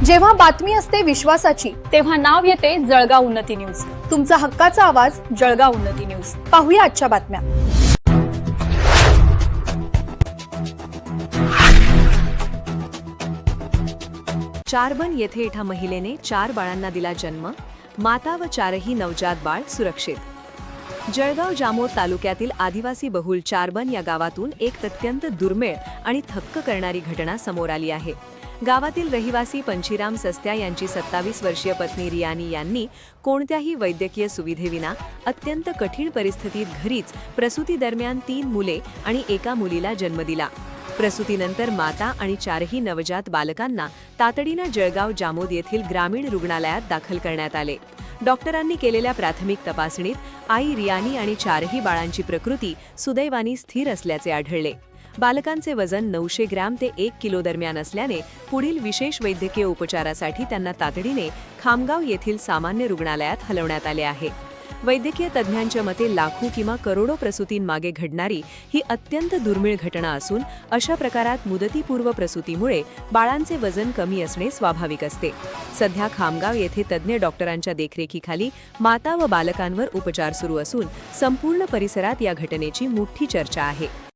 जेव्हा बातमी असते विश्वासाची, तेव्हा नाव येते जळगाव उन्नती न्यूज. तुमचा हक्काचा आवाज. जळगाव उन्नती न्यूज. पाहूया आजच्या बातम्या. चारबन येथे एका महिलेने 4 बाळांना दिला जन्म. माता व 4ही नवजात बाळ सुरक्षित. जळगाव जामोद तालुक्यातील आदिवासी बहुल चारबन या गावातून एक अत्यंत दुर्मिळ आणि थक्क करणारी घटना समोर आली आहे. गावातील रहिवासी पंचीराम सस्त्या यांची 27 वर्षीय पत्नी रियानी यांनी कोणत्याही वैद्यकीय सुविधेविना अत्यंत कठीण परिस्थितीत घरीच प्रसूतीदरम्यान 3 मुले आणि एका मुलीला जन्म दिला. प्रसूतीनंतर माता आणि 4ही नवजात बालकांना तातडीनं जळगाव जामोद येथील ग्रामीण रुग्णालयात दाखल करण्यात आले. डॉक्टरांनी केलेल्या प्राथमिक तपासणीत आई रियानी आणि 4ही बाळांची प्रकृती सुदैवाने स्थिर असल्याचे आढळले. बालकांचे वजन 900 ग्रॅम ते 1 किलो दरम्यान असल्याने पुढील विशेष वैद्यकीय उपचारासाठी त्यांना तातडीने खामगाव येथील सामान्य रुग्णालयात हलवण्यात आले आहे. वैद्यकीय तज्ज्ञांच्या मते लाखो किंवा करोडो प्रसूतींमागे घडणारी ही अत्यंत दुर्मिळ घटना असून अशा प्रकारात मुदतीपूर्व प्रसूतीमुळे बाळांचे वजन कमी असणे स्वाभाविक असते. सध्या खामगाव येथे तज्ज्ञ डॉक्टरांच्या देखरेखीखाली माता व बालकांवर उपचार सुरू असून संपूर्ण परिसरात या घटनेची मोठी चर्चा आहे.